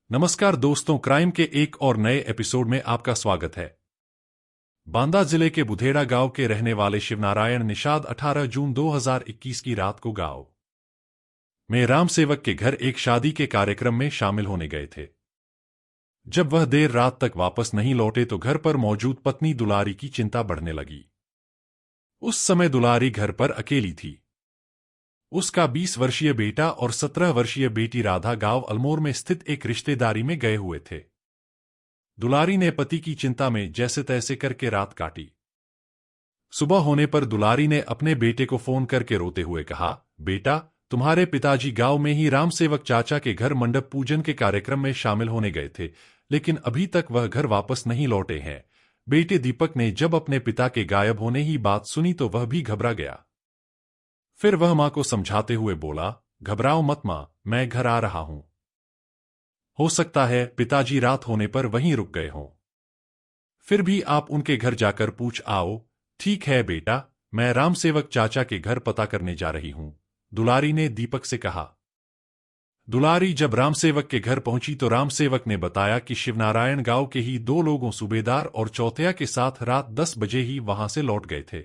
नमस्कार दोस्तों, क्राइम के एक और नए एपिसोड में आपका स्वागत है। बांदा जिले के बुधेड़ा गांव के रहने वाले शिवनारायण निषाद 18 जून 2021 की रात को गांव में राम सेवक के घर एक शादी के कार्यक्रम में शामिल होने गए थे। जब वह देर रात तक वापस नहीं लौटे तो घर पर मौजूद पत्नी दुलारी की चिंता बढ़ने लगी। उस समय दुलारी घर पर अकेली थी। उसका 20 वर्षीय बेटा और 17 वर्षीय बेटी राधा गांव अल्मोर में स्थित एक रिश्तेदारी में गए हुए थे। दुलारी ने पति की चिंता में जैसे तैसे करके रात काटी। सुबह होने पर दुलारी ने अपने बेटे को फोन करके रोते हुए कहा, बेटा, तुम्हारे पिताजी गांव में ही रामसेवक चाचा के घर मंडप पूजन के कार्यक्रम में शामिल होने गए थे, लेकिन अभी तक वह घर वापस नहीं लौटे हैं। बेटे दीपक ने जब अपने पिता के गायब होने ही बात सुनी तो वह भी घबरा गया। फिर वह मां को समझाते हुए बोला, घबराओ मत मां, मैं घर आ रहा हूं। हो सकता है पिताजी रात होने पर वहीं रुक गए हों। फिर भी आप उनके घर जाकर पूछ आओ। ठीक है बेटा, मैं रामसेवक चाचा के घर पता करने जा रही हूं, दुलारी ने दीपक से कहा। दुलारी जब रामसेवक के घर पहुंची तो रामसेवक ने बताया कि शिवनारायण गांव के ही दो लोगों सूबेदार और चौथिया के साथ रात 10 बजे ही वहां से लौट गए थे।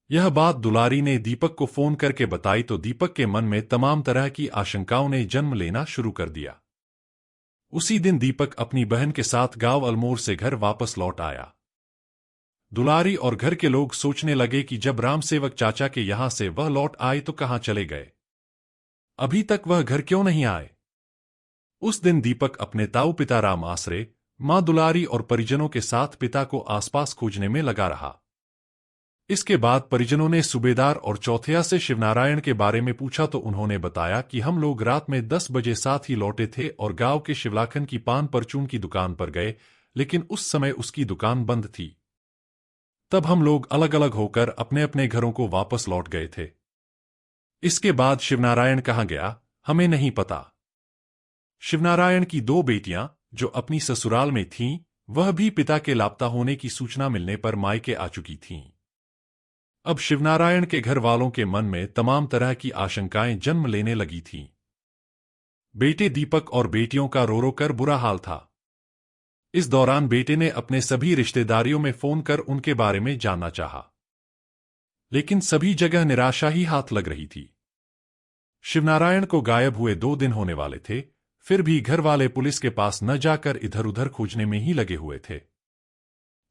यह बात दुलारी ने दीपक को फोन करके बताई तो दीपक के मन में तमाम तरह की आशंकाओं ने जन्म लेना शुरू कर दिया। उसी दिन दीपक अपनी बहन के साथ गांव अल्मोर से घर वापस लौट आया। दुलारी और घर के लोग सोचने लगे कि जब रामसेवक चाचा के यहां से वह लौट आए तो कहां चले गए, अभी तक वह घर क्यों नहीं आए। उस दिन दीपक अपने ताऊ पिता राम आसरे, मां दुलारी और परिजनों के साथ पिता को आसपास खोजने में लगा रहा। इसके बाद परिजनों ने सूबेदार और चौथिया से शिवनारायण के बारे में पूछा तो उन्होंने बताया कि हम लोग रात में 10 बजे साथ ही लौटे थे और गांव के शिवलाखन की पान परचून की दुकान पर गए, लेकिन उस समय उसकी दुकान बंद थी। तब हम लोग अलग अलग होकर अपने अपने घरों को वापस लौट गए थे। इसके बाद शिवनारायण कहाँ गया, हमें नहीं पता। शिवनारायण की दो बेटियां जो अपनी ससुराल में थीं, वह भी पिता के लापता होने की सूचना मिलने पर मायके आ चुकी थीं। अब शिवनारायण के घर वालों के मन में तमाम तरह की आशंकाएं जन्म लेने लगी थीं। बेटे दीपक और बेटियों का रो रो कर बुरा हाल था। इस दौरान बेटे ने अपने सभी रिश्तेदारियों में फोन कर उनके बारे में जानना चाहा, लेकिन सभी जगह निराशा ही हाथ लग रही थी। शिवनारायण को गायब हुए 2 दिन होने वाले थे, फिर भी घर वाले पुलिस के पास न जाकर इधर उधर खोजने में ही लगे हुए थे।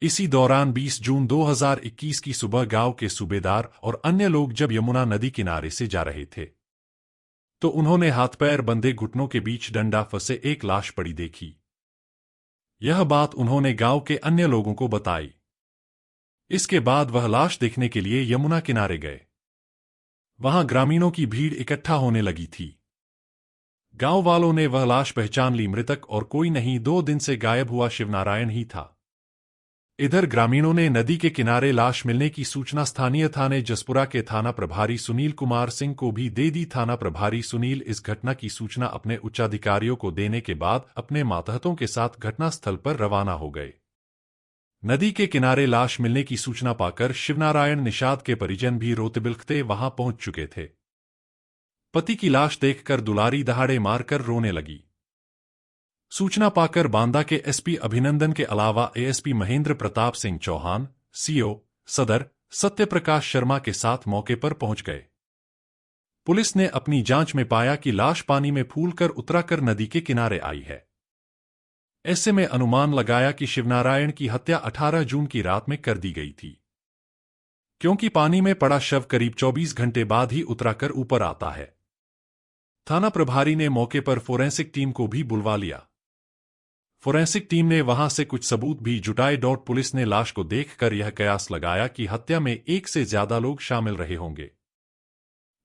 इसी दौरान 20 जून 2021 की सुबह गांव के सूबेदार और अन्य लोग जब यमुना नदी किनारे से जा रहे थे तो उन्होंने हाथ पैर बंधे घुटनों के बीच डंडा फंसे एक लाश पड़ी देखी। यह बात उन्होंने गांव के अन्य लोगों को बताई। इसके बाद वह लाश देखने के लिए यमुना किनारे गए। वहां ग्रामीणों की भीड़ इकट्ठा होने लगी थी। गांव वालों ने वह लाश पहचान ली। मृतक और कोई नहीं, 2 दिन से गायब हुआ शिवनारायण ही था। इधर ग्रामीणों ने नदी के किनारे लाश मिलने की सूचना स्थानीय थाने जसपुरा के थाना प्रभारी सुनील कुमार सिंह को भी दे दी। थाना प्रभारी सुनील इस घटना की सूचना अपने उच्चाधिकारियों को देने के बाद अपने मातहतों के साथ घटनास्थल पर रवाना हो गए। नदी के किनारे लाश मिलने की सूचना पाकर शिवनारायण निषाद के परिजन भी रोते बिलखते वहां पहुंच चुके थे। पति की लाश देखकर दुलारी दहाड़े मारकर रोने लगी। सूचना पाकर बांदा के एसपी अभिनंदन के अलावा एएसपी महेंद्र प्रताप सिंह चौहान, सीओ सदर सत्यप्रकाश शर्मा के साथ मौके पर पहुंच गए। पुलिस ने अपनी जांच में पाया कि लाश पानी में फूलकर उतराकर नदी के किनारे आई है। ऐसे में अनुमान लगाया कि शिवनारायण की हत्या 18 जून की रात में कर दी गई थी, क्योंकि पानी में पड़ा शव करीब 24 घंटे बाद ही उतराकर ऊपर आता है। थाना प्रभारी ने मौके पर फोरेंसिक टीम को भी बुलवा लिया। फोरेंसिक टीम ने वहां से कुछ सबूत भी जुटाए। पुलिस ने लाश को देखकर यह कयास लगाया कि हत्या में एक से ज्यादा लोग शामिल रहे होंगे,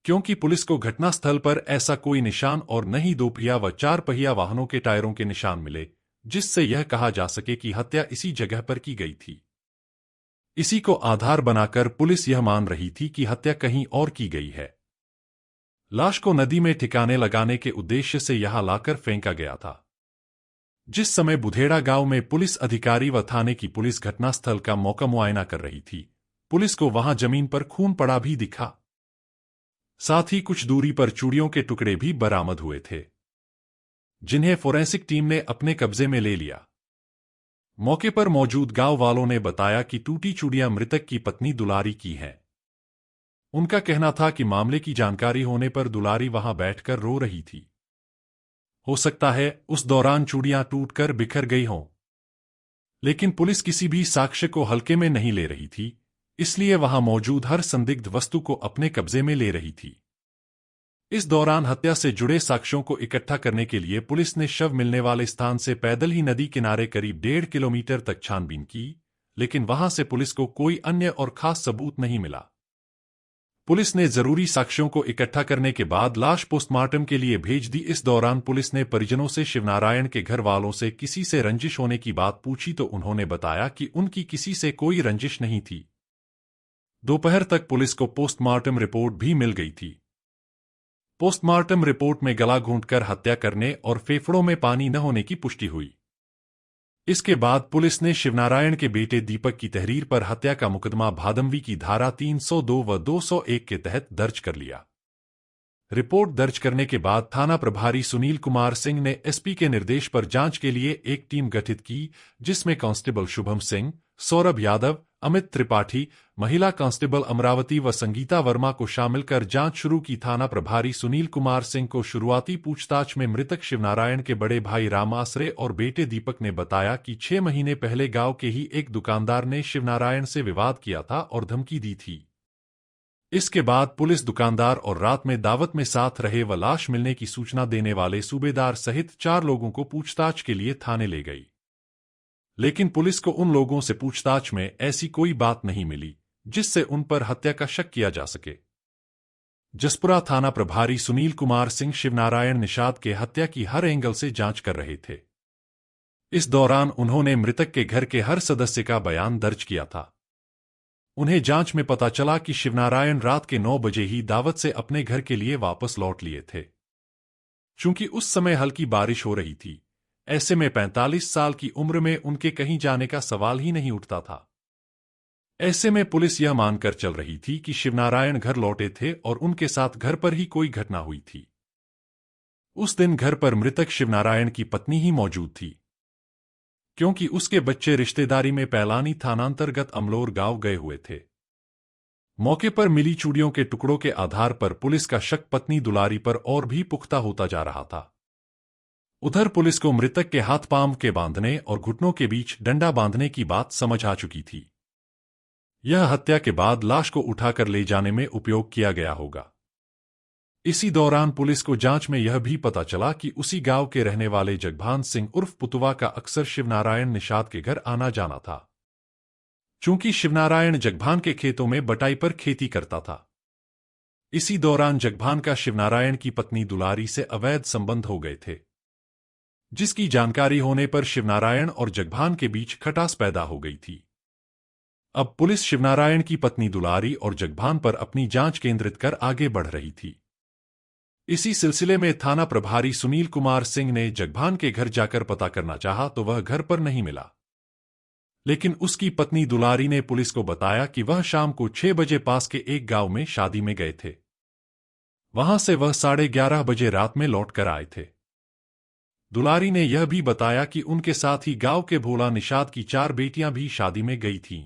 क्योंकि पुलिस को घटनास्थल पर ऐसा कोई निशान और न ही 2 पहिया व 4 पहिया वाहनों के टायरों के निशान मिले जिससे यह कहा जा सके कि हत्या इसी जगह पर की गई थी। इसी को आधार बनाकर पुलिस यह मान रही थी कि हत्या कहीं और की गई है। लाश को नदी में ठिकाने लगाने के उद्देश्य से यहां लाकर फेंका गया था। जिस समय बुधेड़ा गांव में पुलिस अधिकारी व थाने की पुलिस घटनास्थल का मौका मुआयना कर रही थी, पुलिस को वहां जमीन पर खून पड़ा भी दिखा। साथ ही कुछ दूरी पर चूड़ियों के टुकड़े भी बरामद हुए थे। जिन्हें फोरेंसिक टीम ने अपने कब्जे में ले लिया। मौके पर मौजूद गांव वालों ने बताया कि टूटी चूड़ियां मृतक की पत्नी दुलारी की हैं। उनका कहना था कि मामले की जानकारी होने पर दुलारी वहां बैठकर रो रही थी। हो सकता है उस दौरान चूड़ियां टूटकर बिखर गई हों। लेकिन पुलिस किसी भी साक्ष्य को हल्के में नहीं ले रही थी, इसलिए वहां मौजूद हर संदिग्ध वस्तु को अपने कब्जे में ले रही थी। इस दौरान हत्या से जुड़े साक्ष्यों को इकट्ठा करने के लिए पुलिस ने शव मिलने वाले स्थान से पैदल ही नदी किनारे करीब 1.5 किलोमीटर तक छानबीन की, लेकिन वहां से पुलिस को कोई अन्य और खास सबूत नहीं मिला। पुलिस ने जरूरी साक्ष्यों को इकट्ठा करने के बाद लाश पोस्टमार्टम के लिए भेज दी। इस दौरान पुलिस ने परिजनों से शिवनारायण के घर वालों से किसी से रंजिश होने की बात पूछी तो उन्होंने बताया कि उनकी किसी से कोई रंजिश नहीं थी। दोपहर तक पुलिस को पोस्टमार्टम रिपोर्ट भी मिल गई थी। पोस्टमार्टम रिपोर्ट में गला घोंटकर हत्या करने और फेफड़ों में पानी न होने की पुष्टि हुई। इसके बाद पुलिस ने शिवनारायण के बेटे दीपक की तहरीर पर हत्या का मुकदमा भादमवी की धारा 302 व 201 के तहत दर्ज कर लिया। रिपोर्ट दर्ज करने के बाद थाना प्रभारी सुनील कुमार सिंह ने एसपी के निर्देश पर जांच के लिए एक टीम गठित की, जिसमें कांस्टेबल शुभम सिंह, सौरभ यादव, अमित त्रिपाठी, महिला कांस्टेबल अमरावती व संगीता वर्मा को शामिल कर जांच शुरू की। थाना प्रभारी सुनील कुमार सिंह को शुरुआती पूछताछ में मृतक शिवनारायण के बड़े भाई राम आसरे और बेटे दीपक ने बताया कि 6 महीने पहले गांव के ही एक दुकानदार ने शिवनारायण से विवाद किया था और धमकी दी थी। इसके बाद पुलिस दुकानदार और रात में दावत में साथ रहे व लाश मिलने की सूचना देने वाले सूबेदार सहित 4 लोगों को पूछताछ के लिए थाने ले गई। लेकिन पुलिस को उन लोगों से पूछताछ में ऐसी कोई बात नहीं मिली जिससे उन पर हत्या का शक किया जा सके। जसपुरा थाना प्रभारी सुनील कुमार सिंह शिवनारायण निषाद के हत्या की हर एंगल से जांच कर रहे थे। इस दौरान उन्होंने मृतक के घर के हर सदस्य का बयान दर्ज किया था। उन्हें जांच में पता चला कि शिवनारायण रात के 9 बजे ही दावत से अपने घर के लिए वापस लौट लिए थे। चूंकि उस समय हल्की बारिश हो रही थी, ऐसे में 45 साल की उम्र में उनके कहीं जाने का सवाल ही नहीं उठता था। ऐसे में पुलिस यह मानकर चल रही थी कि शिवनारायण घर लौटे थे और उनके साथ घर पर ही कोई घटना हुई थी। उस दिन घर पर मृतक शिवनारायण की पत्नी ही मौजूद थी, क्योंकि उसके बच्चे रिश्तेदारी में पैलानी थानांतर्गत अमलोर गांव गए हुए थे। मौके पर मिली चूड़ियों के टुकड़ों के आधार पर पुलिस का शक पत्नी दुलारी पर और भी पुख्ता होता जा रहा था। उधर पुलिस को मृतक के हाथ पांव के बांधने और घुटनों के बीच डंडा बांधने की बात समझ आ चुकी थी। यह हत्या के बाद लाश को उठाकर ले जाने में उपयोग किया गया होगा। इसी दौरान पुलिस को जांच में यह भी पता चला कि उसी गांव के रहने वाले जगभान सिंह उर्फ पुतवा का अक्सर शिवनारायण निषाद के घर आना जाना था। चूंकि शिवनारायण जगभान के खेतों में बटाई पर खेती करता था। इसी दौरान जगभान का शिवनारायण की पत्नी दुलारी से अवैध संबंध हो गए थे, जिसकी जानकारी होने पर शिवनारायण और जगभान के बीच खटास पैदा हो गई थी। अब पुलिस शिवनारायण की पत्नी दुलारी और जगभान पर अपनी जांच केंद्रित कर आगे बढ़ रही थी। इसी सिलसिले में थाना प्रभारी सुनील कुमार सिंह ने जगभान के घर जाकर पता करना चाहा तो वह घर पर नहीं मिला। लेकिन उसकी पत्नी दुलारी ने पुलिस को बताया कि वह शाम को 6 बजे पास के एक गांव में शादी में गए थे। वहां से वह 11:30 बजे रात में लौट कर आए थे। दुलारी ने यह भी बताया कि उनके साथ ही गांव के भोला निषाद की 4 बेटियां भी शादी में गई थीं,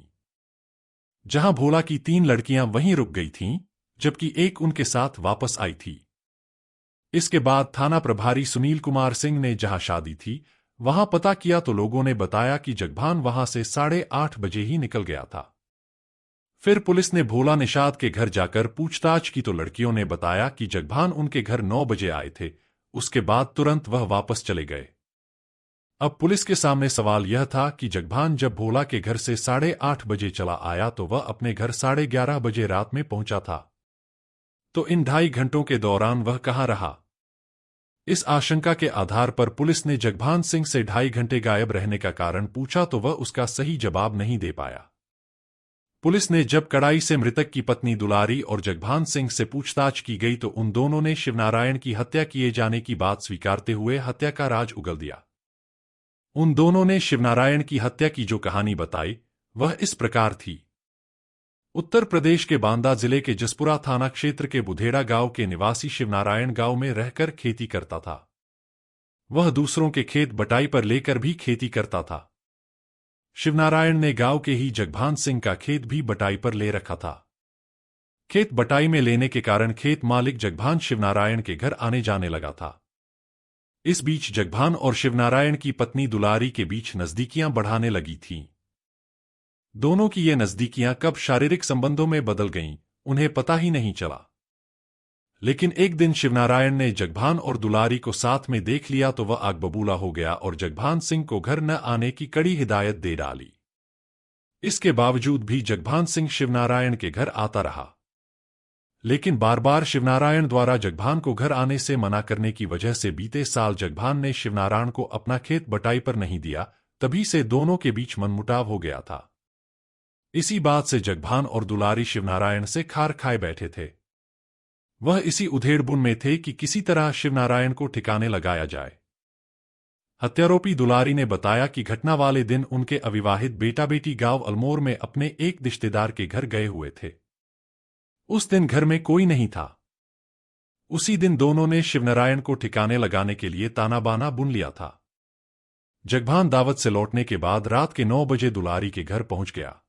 जहां भोला की 3 लड़कियां वहीं रुक गई थीं, जबकि एक उनके साथ वापस आई थी। इसके बाद थाना प्रभारी सुनील कुमार सिंह ने जहां शादी थी वहां पता किया तो लोगों ने बताया कि जगभान वहां से 8:30 बजे ही निकल गया था। फिर पुलिस ने भोला निषाद के घर जाकर पूछताछ की तो लड़कियों ने बताया कि जगभान उनके घर 9 बजे आए थे, उसके बाद तुरंत वह वापस चले गए। अब पुलिस के सामने सवाल यह था कि जगभान जब भोला के घर से 8:30 बजे चला आया तो वह अपने घर 11:30 बजे रात में पहुंचा था, तो इन 2.5 घंटों के दौरान वह कहां रहा। इस आशंका के आधार पर पुलिस ने जगभान सिंह से 2.5 घंटे गायब रहने का कारण पूछा तो वह उसका सही जवाब नहीं दे पाया। पुलिस ने जब कड़ाई से मृतक की पत्नी दुलारी और जगभान सिंह से पूछताछ की गई तो उन दोनों ने शिवनारायण की हत्या किए जाने की बात स्वीकारते हुए हत्या का राज उगल दिया। उन दोनों ने शिवनारायण की हत्या की जो कहानी बताई वह इस प्रकार थी। उत्तर प्रदेश के बांदा जिले के जसपुरा थाना क्षेत्र के बुधेड़ा गांव के निवासी शिवनारायण गांव में रहकर खेती करता था। वह दूसरों के खेत बटाई पर लेकर भी खेती करता था। शिवनारायण ने गांव के ही जगभान सिंह का खेत भी बटाई पर ले रखा था। खेत बटाई में लेने के कारण खेत मालिक जगभान शिवनारायण के घर आने जाने लगा था। इस बीच जगभान और शिवनारायण की पत्नी दुलारी के बीच नजदीकियां बढ़ाने लगी थीं। दोनों की ये नजदीकियां कब शारीरिक संबंधों में बदल गईं, उन्हें पता ही नहीं चला। लेकिन एक दिन शिवनारायण ने जगभान और दुलारी को साथ में देख लिया तो वह आग बबूला हो गया और जगभान सिंह को घर न आने की कड़ी हिदायत दे डाली। इसके बावजूद भी जगभान सिंह शिवनारायण के घर आता रहा, लेकिन बार बार शिवनारायण द्वारा जगभान को घर आने से मना करने की वजह से बीते साल जगभान ने शिवनारायण को अपना खेत बटाई पर नहीं दिया। तभी से दोनों के बीच मनमुटाव हो गया था। इसी बात से जगभान और दुलारी शिवनारायण से खार खाए बैठे थे। वह इसी उधेड़बुन में थे कि किसी तरह शिवनारायण को ठिकाने लगाया जाए। हत्यारोपी दुलारी ने बताया कि घटना वाले दिन उनके अविवाहित बेटा बेटी गांव अल्मोर में अपने एक रिश्तेदार के घर गए हुए थे। उस दिन घर में कोई नहीं था। उसी दिन दोनों ने शिवनारायण को ठिकाने लगाने के लिए ताना बाना बुन लिया था। जगभान दावत से लौटने के बाद रात के 9 बजे दुलारी के घर पहुंच गया।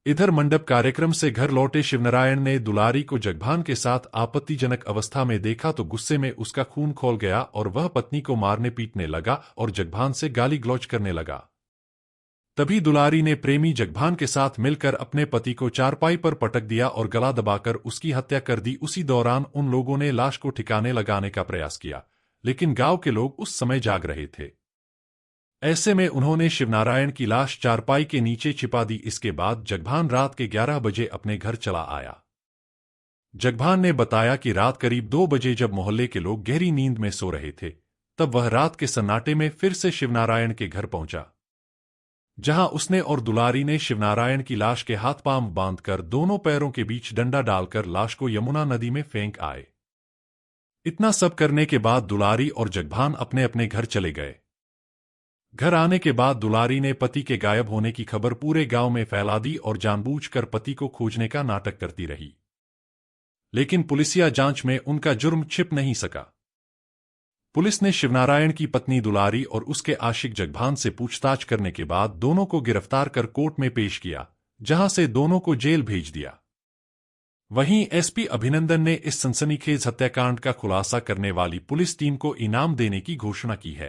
इधर मंडप कार्यक्रम से घर लौटे शिवनारायण ने दुलारी को जगभान के साथ आपत्तिजनक अवस्था में देखा तो गुस्से में उसका खून खौल गया और वह पत्नी को मारने पीटने लगा और जगभान से गाली गलौज करने लगा। तभी दुलारी ने प्रेमी जगभान के साथ मिलकर अपने पति को चारपाई पर पटक दिया और गला दबाकर उसकी हत्या कर दी। उसी दौरान उन लोगों ने लाश को ठिकाने लगाने का प्रयास किया, लेकिन गांव के लोग उस समय जाग रहे थे। ऐसे में उन्होंने शिवनारायण की लाश चारपाई के नीचे छिपा दी। इसके बाद जगभान रात के 11 बजे अपने घर चला आया। जगभान ने बताया कि रात करीब 2 बजे जब मोहल्ले के लोग गहरी नींद में सो रहे थे, तब वह रात के सन्नाटे में फिर से शिवनारायण के घर पहुंचा, जहां उसने और दुलारी ने शिवनारायण की लाश के हाथ पांव बांधकर दोनों पैरों के बीच डंडा डालकर लाश को यमुना नदी में फेंक आए। इतना सब करने के बाद दुलारी और जगभान अपने अपने घर चले गए। घर आने के बाद दुलारी ने पति के गायब होने की खबर पूरे गांव में फैला दी और जानबूझकर पति को खोजने का नाटक करती रही, लेकिन पुलिसिया जांच में उनका जुर्म छिप नहीं सका। पुलिस ने शिवनारायण की पत्नी दुलारी और उसके आशिक जगभान से पूछताछ करने के बाद दोनों को गिरफ्तार कर कोर्ट में पेश किया, जहां से दोनों को जेल भेज दिया। वहीं एसपी अभिनंदन ने इस सनसनीखेज हत्याकांड का खुलासा करने वाली पुलिस टीम को इनाम देने की घोषणा की है।